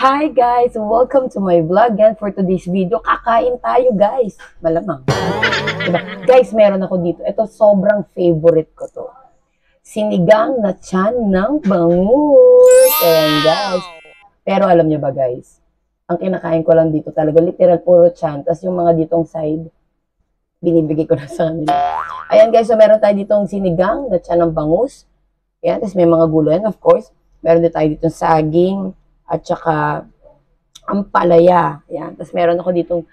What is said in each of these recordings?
Hi guys! Welcome to my vlog. And for today's video, kakain tayo guys. Malamang. Diba? Guys, meron ako dito. Ito sobrang favorite ko to. Sinigang na tiyan ng bangus. Ayan guys. Pero alam niyo ba guys, ang kinakain ko lang dito talaga, literal puro tiyan. Tapos yung mga ditong side, binibigay ko na sa kanila. Ayan guys, so meron tayo ditong sinigang na tiyan ng bangus. Ayan, tapos may mga gulay, of course. Meron din tayo ditong saging at saka ampalaya. Ayan. Tapos meron ako ditong,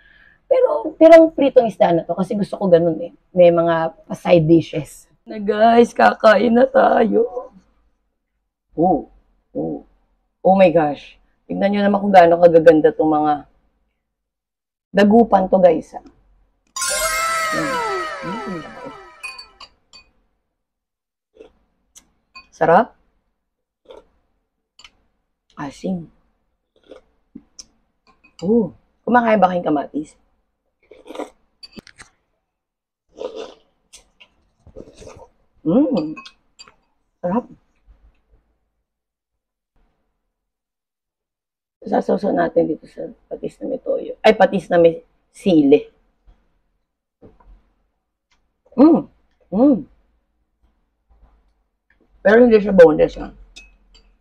pero pirang pritong isda na to kasi gusto ko ganun eh. May mga side dishes. Na guys, kakain na tayo. Oh, oh, oh my gosh. Tignan nyo naman kung gaano kagaganda itong mga dagupan to guys. Mm. Sarap. Asim. Kumakain ba kayong kamatis? Sarap. Sasawsaw natin dito sa patis na may toyo. Ay, patis na may sili. Pero hindi siya boneless ha.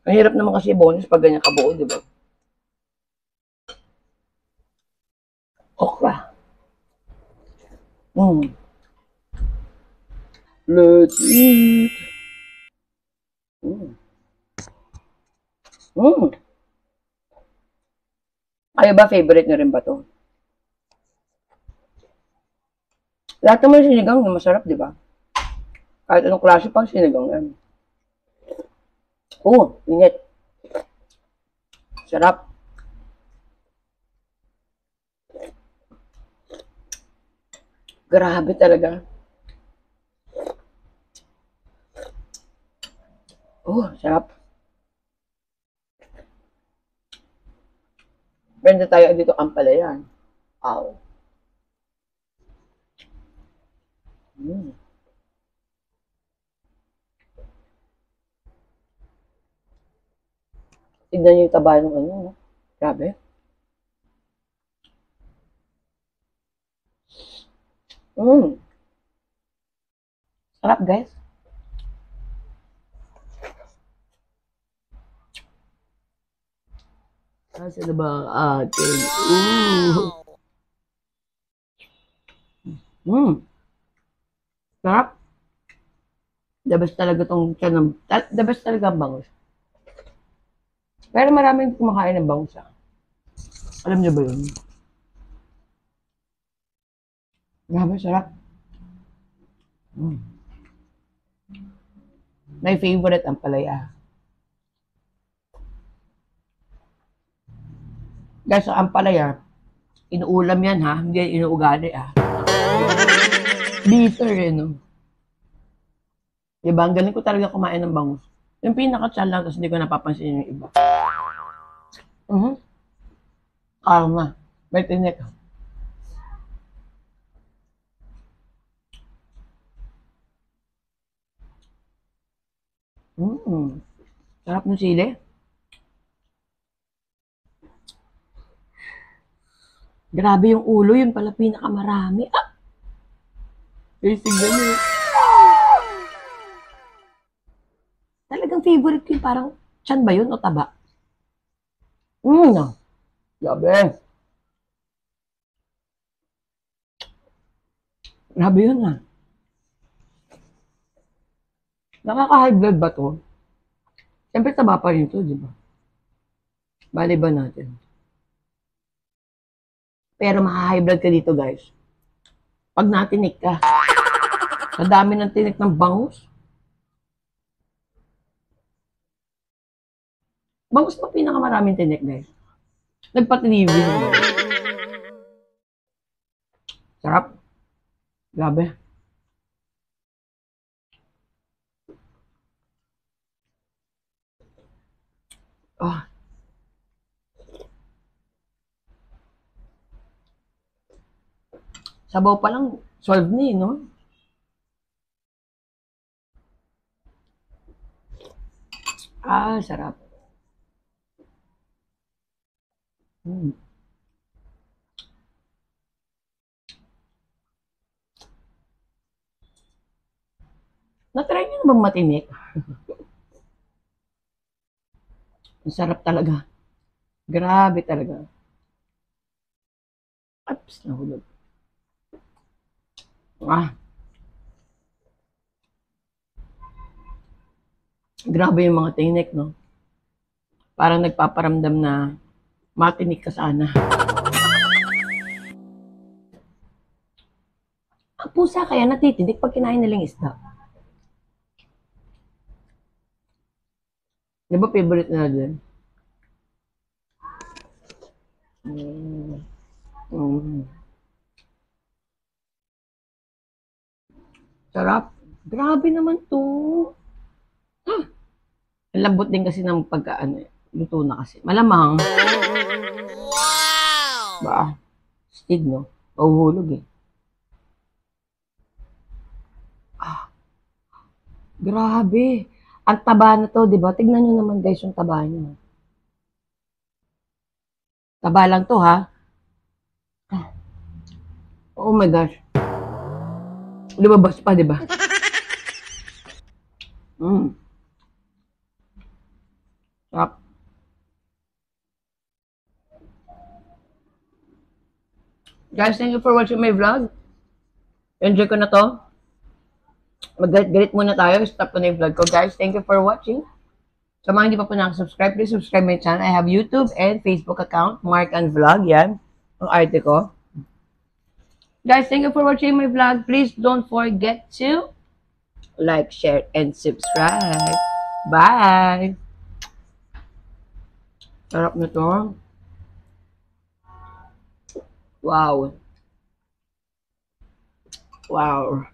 Ang hirap naman kasi boneless pag ganyan kabuo, di ba? Okra. Let's eat. Kayo ba, favorite nyo rin ba to? Lahat naman sinigang na masarap, di ba? Kahit anong klase pang sinigang yan. Init. Sarap. Grabe talaga. Sarap. Meron tayo dito ampalayan. Wow. Tignan nyo yung taba ng ano. Grabe. Sarap guys. Kasi na ba ang ating sarap. The best talaga tong tiyan. The best talaga ang bangus. Pero maraming kumakain ng bangus ha. Alam niyo ba yun? Grabe, sarap. My favorite ang palaya. Guys, ang palaya, inuulam yan ha, hindi yan inuugali ha. Bitter eh, no? Diba, ang galing ko talaga kumain ng bangus. Yung pinaka-chan lang, tapos hindi ko napapansin yung iba. Karma. May tinik. Sarap ng sili. Grabe yung ulo, yun pala pinakamarami. Basic ganun. Talagang favorite ko yung parang, chan ba yun o taba? Grabe. Grabe yun ah. Nakaka-high blood ba to? Siyempre taba pa rin to, di ba? Bali ba natin? Pero maka-high blood ka dito guys. Pag natinik ka. Sa dami ng tinik ng bangus. Bangus pa pinakamaraming tinik guys. Nagpa-TV. Sarap. Grabe. Sabaw pa lang, solve na eh, no? Sarap. Mm. Na-try niyo na bang matinik? Ang sarap talaga. Grabe talaga. Oops, nahulog. Ah, grabe yung mga tinik, no? Parang nagpaparamdam na matinik ka sana. Ang pusa kaya natitinik pag kinain nilang isda. Di ba favorite na din? Mm. Mm. Sarap. Grabe naman to. Ang lambot din kasi ng pagkaano, luto na kasi. Malamang. Ba? Stig, no? Mahuhulog eh. Ah, grabe. Ang taba na to, di ba? Tignan nyo naman guys yung taba nyo. Taba lang to ha. Oh my gosh. Lumabas pa, di ba? Mm. Sarap. Guys, thank you for watching my vlog. Enjoy ko na to. Mag-galit muna tayo. Stop ko na yung vlog ko, guys. Thank you for watching. Sa mga hindi pa po nakasubscribe, please subscribe my channel. I have YouTube and Facebook account, Mark and Vlog. Yan. Ang arte ko. Guys, thank you for watching my vlog. Please don't forget to like, share, and subscribe. Bye! Sarap na to. Wow. Wow.